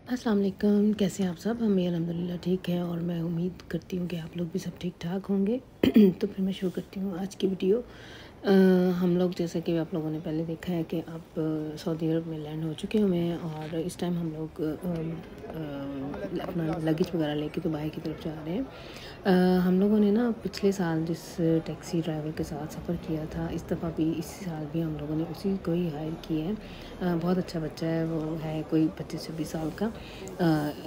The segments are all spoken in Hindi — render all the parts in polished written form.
अस्सलाम वालेकुम, कैसे हैं आप सब। हम अल्हम्दुलिल्लाह ठीक है और मैं उम्मीद करती हूँ कि आप लोग भी सब ठीक ठाक होंगे। तो फिर मैं शुरू करती हूँ आज की वीडियो। हम लोग जैसा कि आप लोगों ने पहले देखा है कि आप सऊदी अरब में लैंड हो चुके हुए हैं और इस टाइम हम लोग अपना लगेज वगैरह लेके दुबई की तरफ जा रहे हैं। हम लोगों ने ना पिछले साल जिस टैक्सी ड्राइवर के साथ सफ़र किया था, इस दफ़ा भी इसी साल भी हम लोगों ने उसी को ही हायर किया है। बहुत अच्छा बच्चा है, वो है कोई 25-26 साल का।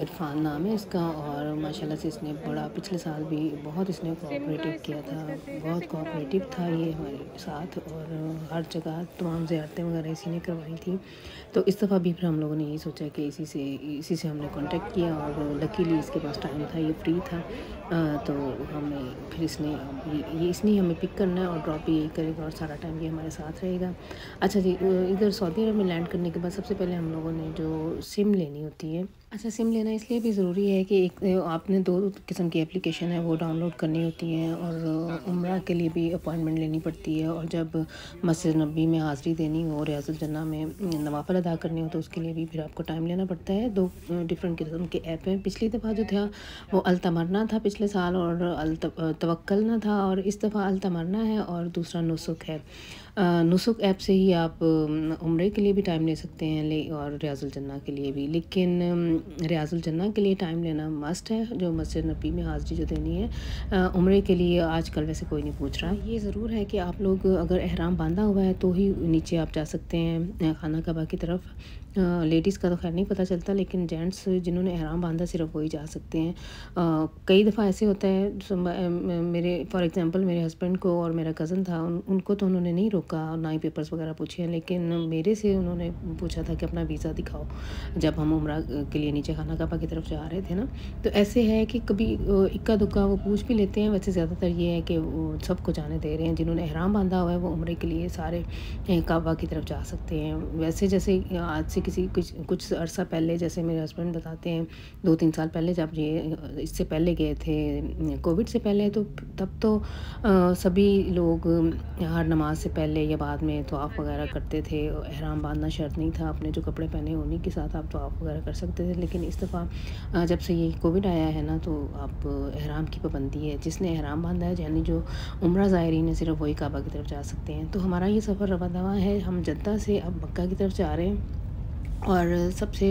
इरफान नाम है इसका और माशाल्लाह से इसने बड़ा पिछले साल भी बहुत इसने कोऑपरेटिव किया था। बहुत कोऑपरेटिव था ये हमारे साथ और हर जगह तमाम ज़ियारतें वगैरह इसी ने करवाई थी। तो इस दफ़ा भी फिर हम लोगों ने यही सोचा कि इसी से हमने कांटेक्ट किया और लकीली इसके पास टाइम था, ये फ्री था। तो हमें फिर इसने ये इसने हमें पिक करना है और ड्रॉप भी यही करेगा और सारा टाइम ये हमारे साथ रहेगा। अच्छा जी, इधर सऊदी अरब में लैंड करने के बाद सबसे पहले हम लोगों ने जो सिम लेनी होती है। अच्छा, सिम लेना इसलिए भी ज़रूरी है कि एक आपने 2 किस्म की एप्लीकेशन है वो डाउनलोड करनी होती हैं और उम्रा के लिए भी अपॉइंटमेंट लेनी पड़ती है और जब मस्जिद नबी में हाज़िरी देनी हो, रियाज़ुल जन्नह में नवाफ़िल अदा करने हो तो उसके लिए भी फिर आपको टाइम लेना पड़ता है। 2 डिफरेंट किस्म के ऐप हैं। पिछली दफ़ा जो था वो अल तमन्ना था पिछले साल और तवक्कलना था और इस दफ़ा अल तमन्ना है और दूसरा नुसुक है। नुसुक ऐप से ही आप उम्रे के लिए भी टाइम ले सकते हैं और रियाज़ुल जन्नह के लिए भी, लेकिन रियाज़ुल जन्नह के लिए टाइम लेना मस्ट है, जो मस्जिद नबी में हाज़िरी जो देनी है। उम्रे के लिए आजकल वैसे कोई नहीं पूछ रहा। ये ज़रूर है कि आप लोग अगर एहराम बांधा हुआ है तो ही नीचे आप जा सकते हैं खाना काबा की तरफ। लेडीज़ का तो खैर नहीं पता चलता, लेकिन जेंट्स जिन्होंने एहराम बांधा सिर्फ वही जा सकते हैं। कई दफ़ा ऐसे होता है, मेरे फॉर एग्ज़ाम्पल मेरे हस्बैंड को और मेरा कज़न था, उनको तो उन्होंने नहीं रोका और ना ही पेपर्स वगैरह पूछे हैं, लेकिन मेरे से उन्होंने पूछा था कि अपना वीज़ा दिखाओ जब हम उम्रा के लिए नीचे खाना काबा की तरफ जा रहे थे ना। तो ऐसे है कि कभी इक्का दुक्का वो पूछ भी लेते हैं। वैसे ज़्यादातर ये है कि वो सबको जाने दे रहे हैं, जिन्होंने एहराम बांधा हुआ है वो उम्रे के लिए सारे काबा की तरफ जा सकते हैं। वैसे जैसे आज से कुछ अरसा पहले, जैसे मेरे हस्बैंड बताते हैं 2-3 साल पहले जब ये इससे पहले गए थे कोविड से पहले, तो तब तो सभी लोग हर नमाज से पहले या बाद में तवाफ़ वगैरह करते थे। एहराम बांधना शर्त नहीं था, अपने जो कपड़े पहने उन्हीं के साथ आप तवाफ़ वगैरह कर सकते थे। लेकिन इस दफ़ा जब से ये कोविड आया है ना, तो आप एहराम की पाबंदी है। जिसने एहराम बांधा है यानी जो उम्रा ज़ायरीन है सिर्फ वही काबा की तरफ जा सकते हैं। तो हमारा ये सफ़र रवा दवा है, हम जद्दा से अब मक्का की तरफ जा रहे हैं। और सबसे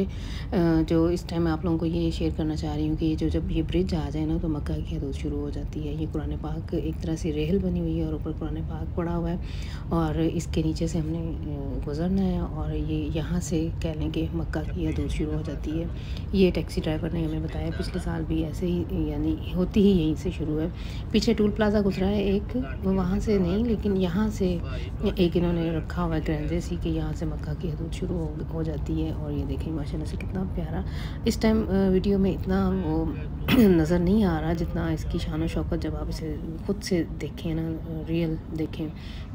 जो इस टाइम मैं आप लोगों को ये शेयर करना चाह रही हूँ कि जब ये ब्रिज आ जाए ना तो मक्का की हदूद शुरू हो जाती है। ये कुरान पाक एक तरह से रेहल बनी हुई है और ऊपर कुरान पाक पड़ा हुआ है और इसके नीचे से हमने गुज़रना है और ये यहाँ से कह लें कि मक्का की हदूद शुरू हो जाती है। ये टैक्सी ड्राइवर ने हमें बताया, पिछले साल भी ऐसे ही यानी होती ही यहीं से शुरू है। पीछे टूल प्लाज़ा गुजरा है एक, वहाँ से नहीं लेकिन यहाँ से एक इन्होंने रखा हुआ है ग्रेंजेस ही कि यहाँ से मक्का की हदूद शुरू हो जाती है। और ये देखें माशाल्लाह से कितना प्यारा। इस टाइम वीडियो में इतना वो नज़र नहीं आ रहा जितना इसकी शान और शौकत जब आप इसे खुद से देखें ना, रियल देखें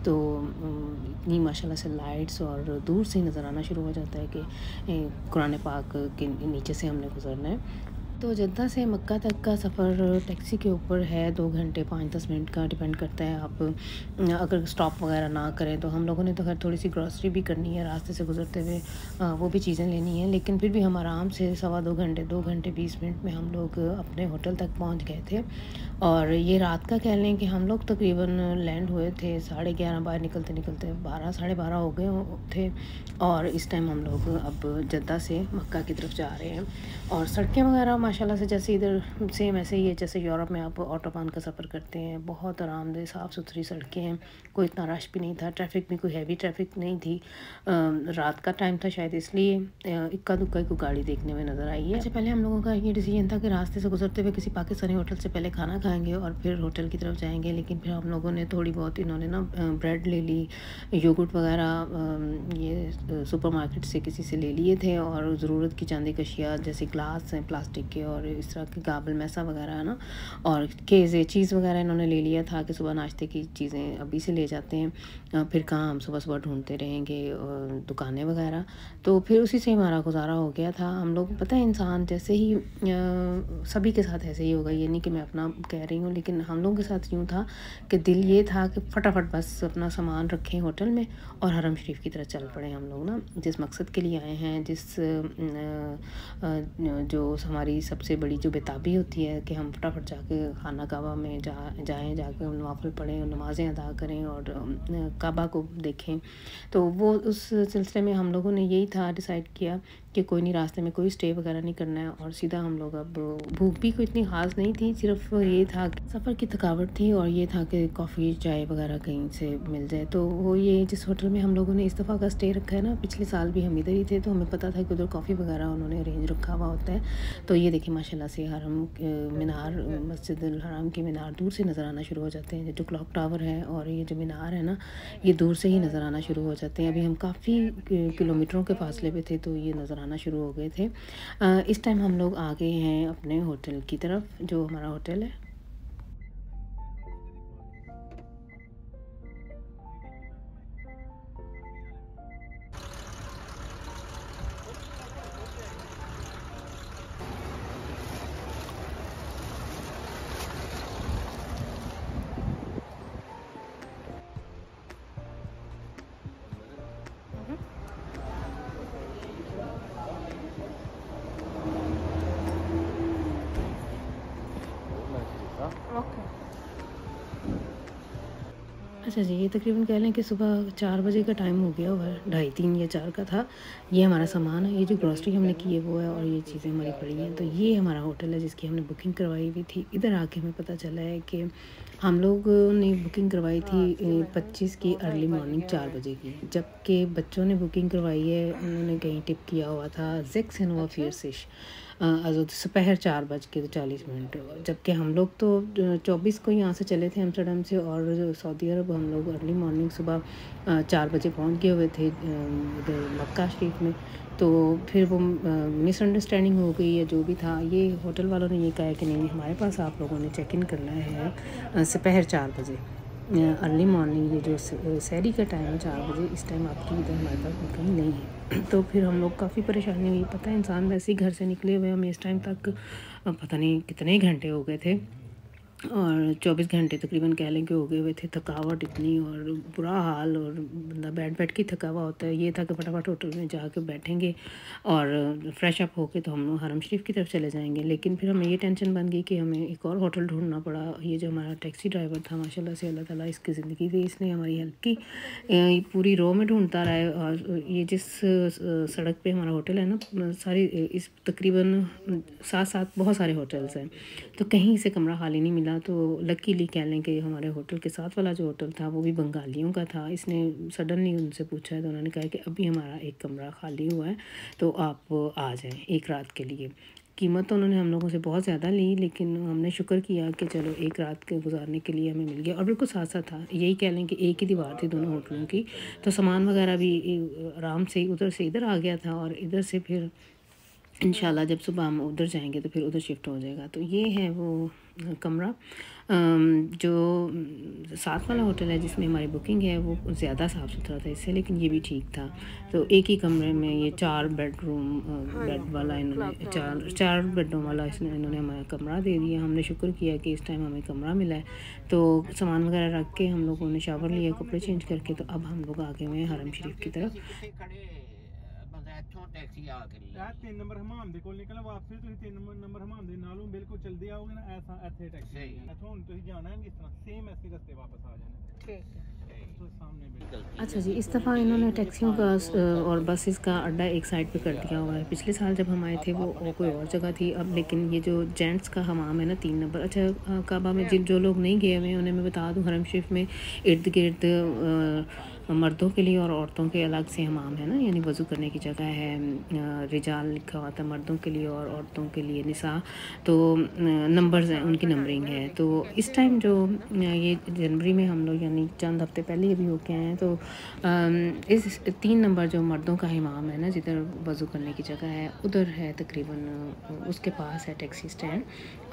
तो इतनी माशाल्लाह से लाइट्स और दूर से ही नज़र आना शुरू हो जाता है कि कुरान पाक के नीचे से हमने गुजरना है। तो जद्दा से मक्का तक का सफ़र टैक्सी के ऊपर है, 2 घंटे 5-10 मिनट का डिपेंड करता है। आप अगर स्टॉप वगैरह ना करें तो हम लोगों ने तो खैर थोड़ी सी ग्रॉसरी भी करनी है रास्ते से गुजरते हुए, वो भी चीज़ें लेनी है, लेकिन फिर भी हम आराम से 2 घंटे 20 मिनट में हम लोग अपने होटल तक पहुंच गए थे। और ये रात का कह लें कि हम लोग तकरीबन लैंड हुए थे 11:30, बाहर निकलते निकलते 12 साढ़े 12 हो गए थे और इस टाइम हम लोग अब जद्दा से मक्का की तरफ जा रहे हैं। और सड़कें वगैरह माशाल्लाह से जैसे इधर सेम ऐसे ही है जैसे यूरोप में आप ऑटोबान का सफ़र करते हैं। बहुत आरामदेह साफ़ सुथरी सड़कें हैं, कोई इतना रश भी नहीं था, ट्रैफिक भी कोई हैवी ट्रैफिक नहीं थी। रात का टाइम था शायद इसलिए इक्का दुक्का को गाड़ी देखने में नज़र आई है। अच्छा, पहले हम लोगों का ये डिसीजन था कि रास्ते से गुजरते हुए किसी पाकिस्तानी होटल से पहले खाना खाएंगे और फिर होटल की तरफ जाएंगे, लेकिन फिर हम लोगों ने थोड़ी बहुत इन्होंने ना ब्रेड ले ली, योगर्ट वगैरह ये सुपरमार्केट से किसी से ले लिए थे और ज़रूरत की चंद एक अशिया जैसे ग्लास हैं प्लास्टिक के, और इस तरह के गाबल मैसा वगैरह है ना, और केज़े चीज़ वगैरह इन्होंने ले लिया था कि सुबह नाश्ते की चीज़ें अभी से ले जाते हैं, फिर कहाँ हम सुबह सुबह ढूंढते रहेंगे दुकानें वगैरह। तो फिर उसी से हमारा गुजारा हो गया था। हम लोग पता है इंसान जैसे ही सभी के साथ ऐसे ही होगा, ये नहीं कि मैं अपना कह रही हूँ, लेकिन हम लोगों के साथ यूँ था कि दिल ये था कि फटाफट बस अपना सामान रखें होटल में और हरम शरीफ की तरफ चल पड़े। हम लोग ना जिस मकसद के लिए आए हैं, जो हमारी सबसे बड़ी जो बेताबी होती है कि हम फटाफट जाके खाना काबा में जाएँ, जाके नवाफिल पढ़ें, नमाज़ें अदा करें और काबा को देखें। तो वो उस सिलसिले में हम लोगों ने यही था डिसाइड किया कि कोई नहीं, रास्ते में कोई स्टे वगैरह नहीं करना है, और सीधा हम लोग अब भूख भी कोई इतनी ख़ास नहीं थी, सिर्फ ये था सफ़र की थकावट थी और ये था कि कॉफ़ी चाय वगैरह कहीं से मिल जाए। तो वो ये जिस होटल में हम लोगों ने इस दफ़ा का स्टे रखा है ना, पिछले साल भी हम इधर ही थे, तो हमें पता था कि उधर कॉफ़ी वगैरह उन्होंने अरेंज रखा हुआ होता है। तो ये देखिए माशाल्लाह से हरम मीनार, मस्जिद अल हराम की मीनार दूर से नज़र आना शुरू हो जाते हैं। जो क्लॉक टावर है और ये जो मीनार है ना, ये दूर से ही नज़र आना शुरू हो जाते हैं। अभी हम काफ़ी किलोमीटरों के फासले पे थे तो ये नज़र आना शुरू हो गए थे। इस टाइम हम लोग आ गए हैं अपने होटल की तरफ, जो हमारा होटल है। अच्छा जी, ये तकरीबन कह लें कि सुबह 4 बजे का टाइम हो गया हुआ है, 2:30 3 या 4 का था। ये हमारा सामान है, ये जो ग्रॉसरी हमने की है वो है, और ये चीज़ें हमारी पड़ी हैं। तो ये हमारा होटल है जिसकी हमने बुकिंग करवाई हुई थी। इधर आके हमें पता चला है कि हम लोगों ने बुकिंग करवाई थी 25 की अर्ली मॉर्निंग 4 बजे की, जबकि बच्चों ने बुकिंग करवाई है, उन्होंने कहीं टिप किया हुआ था ज़ेक्स एनोवा फियरसिश दोपहर 4:40, जबकि हम लोग तो 24 को यहाँ से चले थे एम्स्टर्डम से, और सऊदी अरब हम लोग अर्ली मॉर्निंग सुबह 4 बजे पहुँच गए हुए थे उधर मक्का शरीफ में। तो फिर वो मिसअंडरस्टैंडिंग हो गई या जो भी था, ये होटल वालों ने ये कहा कि नहीं, हमारे पास आप लोगों ने चेक इन करना है दोपहर 4 बजे अर्ली मॉर्निंग। ये जो सहरी का टाइम है 4 बजे, इस टाइम आपकी इधर हमारे पास बुकिंग नहीं है। तो फिर हम लोग काफ़ी परेशानी हुई। पता है इंसान वैसे ही घर से निकले हुए, हमें इस टाइम तक पता नहीं कितने घंटे हो गए थे, और 24 घंटे तकरीबन कह लें कि हो गए हुए थे। थकावट इतनी और बुरा हाल, और बंदा बैठ के थका हुआ होता है। ये था कि फटाफट होटल में जाके बैठेंगे और फ्रेश अप होके तो हम हरम शरीफ की तरफ चले जाएंगे। लेकिन फिर हमें ये टेंशन बन गई कि हमें एक और होटल ढूंढना पड़ा। ये जो हमारा टैक्सी ड्राइवर था, माशाल्लाह से अल्लाह ताला इसकी ज़िंदगी दी, इसने हमारी हेल्प की, पूरी रो में ढूंढता रहा है। और ये जिस सड़क पे हमारा होटल है ना, सारी इस तकरीबन साथ साथ बहुत सारे होटल्स हैं, तो कहीं से कमरा खाली नहीं मिला। तो लकीली कह लें कि हमारे होटल के साथ वाला जो होटल था वो भी बंगालियों का था। इसने सडनली उनसे पूछा है तो उन्होंने कहा कि अभी हमारा एक कमरा खाली हुआ है, तो आप आ जाएं एक रात के लिए। कीमत तो उन्होंने हम लोगों से बहुत ज़्यादा ली, लेकिन हमने शुक्र किया कि चलो एक रात के गुजारने के लिए हमें मिल गया। और बिल्कुल साथ साथ था, यही कह लें कि एक ही दीवार थी दोनों होटलों की, तो सामान वगैरह भी आराम से उधर से इधर आ गया था, और इधर से फिर इंशाल्लाह जब सुबह हम उधर जाएंगे तो फिर उधर शिफ्ट हो जाएगा। तो ये है वो कमरा, जो साथ वाला होटल है जिसमें हमारी बुकिंग है वो ज़्यादा साफ़ सुथरा था इससे, लेकिन ये भी ठीक था। तो एक ही कमरे में ये 4 बेडरूम बेड वाला इन्होंने चार बेडरूम वाला इन्होंने हमारा कमरा दे दिया। हमने शुक्र किया कि इस टाइम हमें कमरा मिला है। तो सामान वगैरह रख के हम लोगों ने शावर लिया, कपड़े चेंज करके, तो अब हम लोग आगे हुए हैं हरम शरीफ की तरफ। टैक्सी आ करी 3 नंबर हमाम दे कोल निकलना, वापसी ਤੁਸੀਂ 3 नंबर हमाम दे नालों बिल्कुल चलदे आओगे ना, ऐसा ਇੱਥੇ टैक्सी है। ਇੱਥੋਂ ਹੁਣ ਤੁਸੀਂ ਜਾਣਾ है जिस तरह सेम ऐसे रास्ते वापस आ जाना। ठीक है। अच्छा जी, इस दफ़ा इन्होंने टैक्सियों का और बसेस का अड्डा एक साइड पे कर दिया हुआ है। पिछले साल जब हम आए थे वो कोई और जगह थी अब, लेकिन ये जो जेंट्स का हमाम है ना 3 नंबर। अच्छा, काबा में जो लोग नहीं गए हुए उन्हें मैं बता दूं, हरम शरीफ में इर्द गिर्द मर्दों के लिए और औरतों के अलग से हमाम है ना, यानी वज़ू करने की जगह है। रिजाल लिखा हुआ था मर्दों के लिए और औरतों के लिए निसा, तो नंबर्स हैं, उनकी नंबरिंग है। तो इस टाइम जो ये जनवरी में हम लोग यानी चंद हफ्ते पहले अभी होके आए हैं, तो इस 3 नंबर जो मर्दों का हमाम है ना, जिधर वज़ू करने की जगह है उधर है तकरीबन, उसके पास है टैक्सी स्टैंड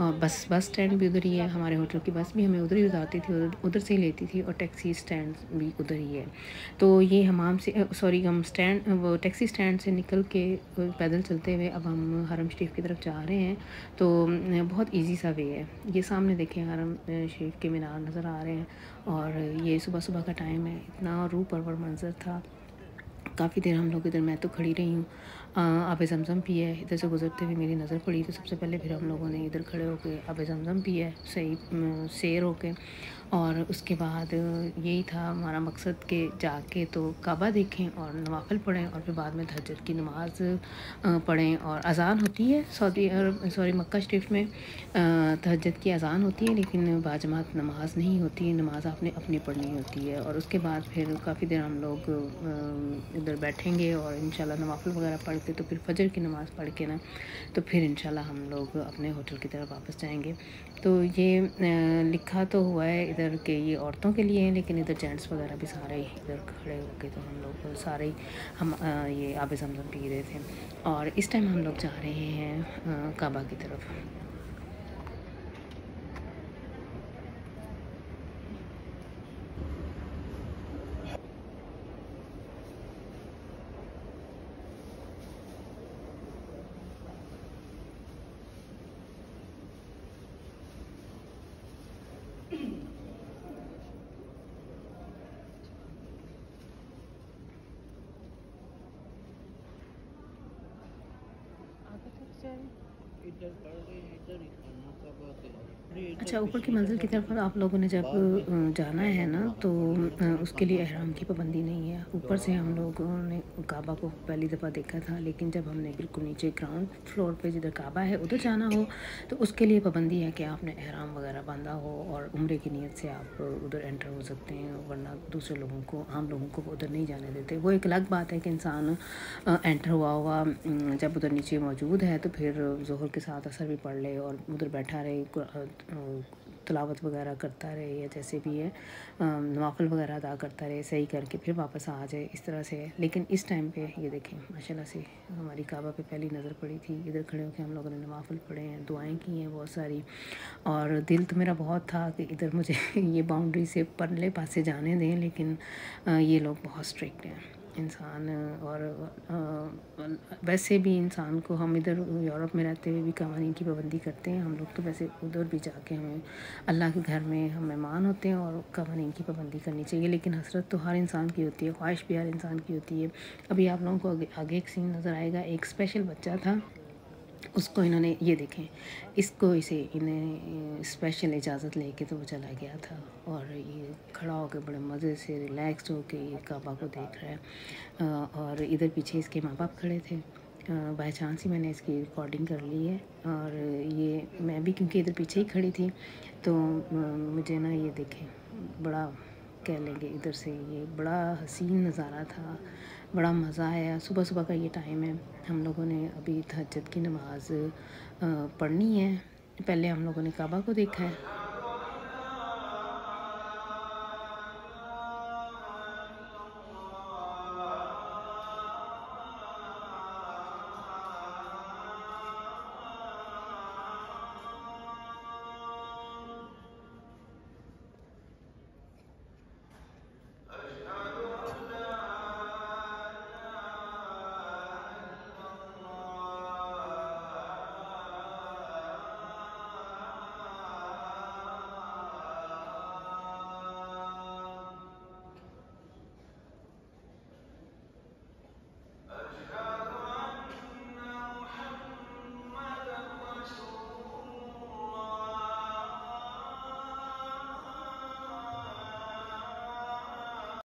और बस स्टैंड भी उधर ही है। हमारे होटल की बस भी हमें उधर ही उतारती थी, उधर से ही लेती थी और टैक्सी स्टैंड भी उधर ही है। तो ये हमाम से सॉरी हम स्टैंड वो टैक्सी स्टैंड से निकल के पैदल चलते हुए अब हम हरम शरीफ की तरफ जा रहे हैं। तो बहुत इजी सा वे है। ये सामने देखें हरम शरीफ के मीनार नज़र आ रहे हैं और ये सुबह सुबह का टाइम है, इतना रूह परवर मंजर था। काफ़ी देर हम लोग इधर, मैं तो खड़ी रही हूँ, आब ज़मज़म पिया है। इधर से गुजरते हुए मेरी नज़र पड़ी तो सबसे पहले फिर हम लोगों ने इधर खड़े होकर आब ज़मज़म पिया है, सही सैर होके। और उसके बाद यही था हमारा मकसद कि जाके तो काबा देखें और नवाफिल पढ़ें और फिर बाद में तहज्जुद की नमाज़ पढ़ें। और अज़ान होती है सॉरी मक्का शरीफ में तहज्जुद की अज़ान होती है, लेकिन बाजमात नमाज नहीं होती है, नमाज आपने अपनी पढ़नी होती है। और उसके बाद फिर काफ़ी देर हम लोग इधर बैठेंगे और इंशाल्लाह नवाफिल वगैरह पढ़ के तो फिर फजर की नमाज़ पढ़ के ना तो फिर इंशाल्लाह हम लोग अपने होटल की तरफ वापस जाएंगे। तो ये लिखा तो हुआ है इधर के ये औरतों के लिए है, लेकिन इधर जेंट्स वगैरह भी सारे ही इधर खड़े होके तो हम लोग सारे ही हम ये आब ज़मज़म पी रहे थे। और इस टाइम हम लोग जा रहे हैं काबा की तरफ। अच्छा, ऊपर की मंजिल की तरफ आप लोगों ने जब जाना है ना तो उसके लिए एहराम की पाबंदी नहीं है। ऊपर से हम लोगों ने काबा को पहली दफ़ा देखा था, लेकिन जब हमने बिल्कुल नीचे ग्राउंड फ्लोर पे जिधर काबा है उधर जाना हो तो उसके लिए पाबंदी है कि आपने एहराम वगैरह बांधा हो और उम्रे की नीयत से आप उधर एंटर हो सकते हैं, वरना दूसरे लोगों को, आम लोगों को उधर नहीं जाने देते। वो एक अलग बात है कि इंसान एंटर हुआ हुआ जब उधर नीचे मौजूद है तो फिर ज़ोहर के साथ असर भी पढ़ ले और उधर बैठा रहे, तिलावत वगैरह करता रहे या जैसे भी है नवाफिल वगैरह अदा करता रहे, सही करके फिर वापस आ जाए, इस तरह से है। लेकिन इस टाइम पे ये देखें माशाल्लाह से हमारी काबा पे पहली नज़र पड़ी थी। इधर खड़े होकर हम लोगों ने नवाफिल पढ़े हैं, दुआएं की हैं बहुत सारी। और दिल तो मेरा बहुत था कि इधर मुझे ये बाउंड्री से परले पास से जाने दें, लेकिन ये लोग बहुत स्ट्रिक्ट हैं इंसान। और वैसे भी इंसान को, हम इधर यूरोप में रहते हुए भी कवानीन की पाबंदी करते हैं। हम लोग तो वैसे उधर भी जाके हमें अल्लाह के घर में हम मेहमान होते हैं और कवानीन की पाबंदी करनी चाहिए, लेकिन हसरत तो हर इंसान की होती है, ख्वाहिश भी हर इंसान की होती है। अभी आप लोगों को आगे एक सीन नज़र आएगा, एक स्पेशल बच्चा था, उसको इन्होंने, ये देखें, इन्हें स्पेशल इजाज़त लेके तो वो चला गया था और ये खड़ा होकर बड़े मज़े से रिलैक्स होकर ये काबा को देख रहा है। और इधर पीछे इसके माँ बाप खड़े थे। बाय चांस ही मैंने इसकी रिकॉर्डिंग कर ली है और ये मैं भी क्योंकि इधर पीछे ही खड़ी थी तो मुझे ना ये देखें बड़ा कह लेंगे इधर से ये बड़ा हसीन नज़ारा था, बड़ा मज़ा आया। सुबह सुबह का ये टाइम है, हम लोगों ने अभी तहज्जुद की नमाज़ पढ़नी है। पहले हम लोगों ने काबा को देखा है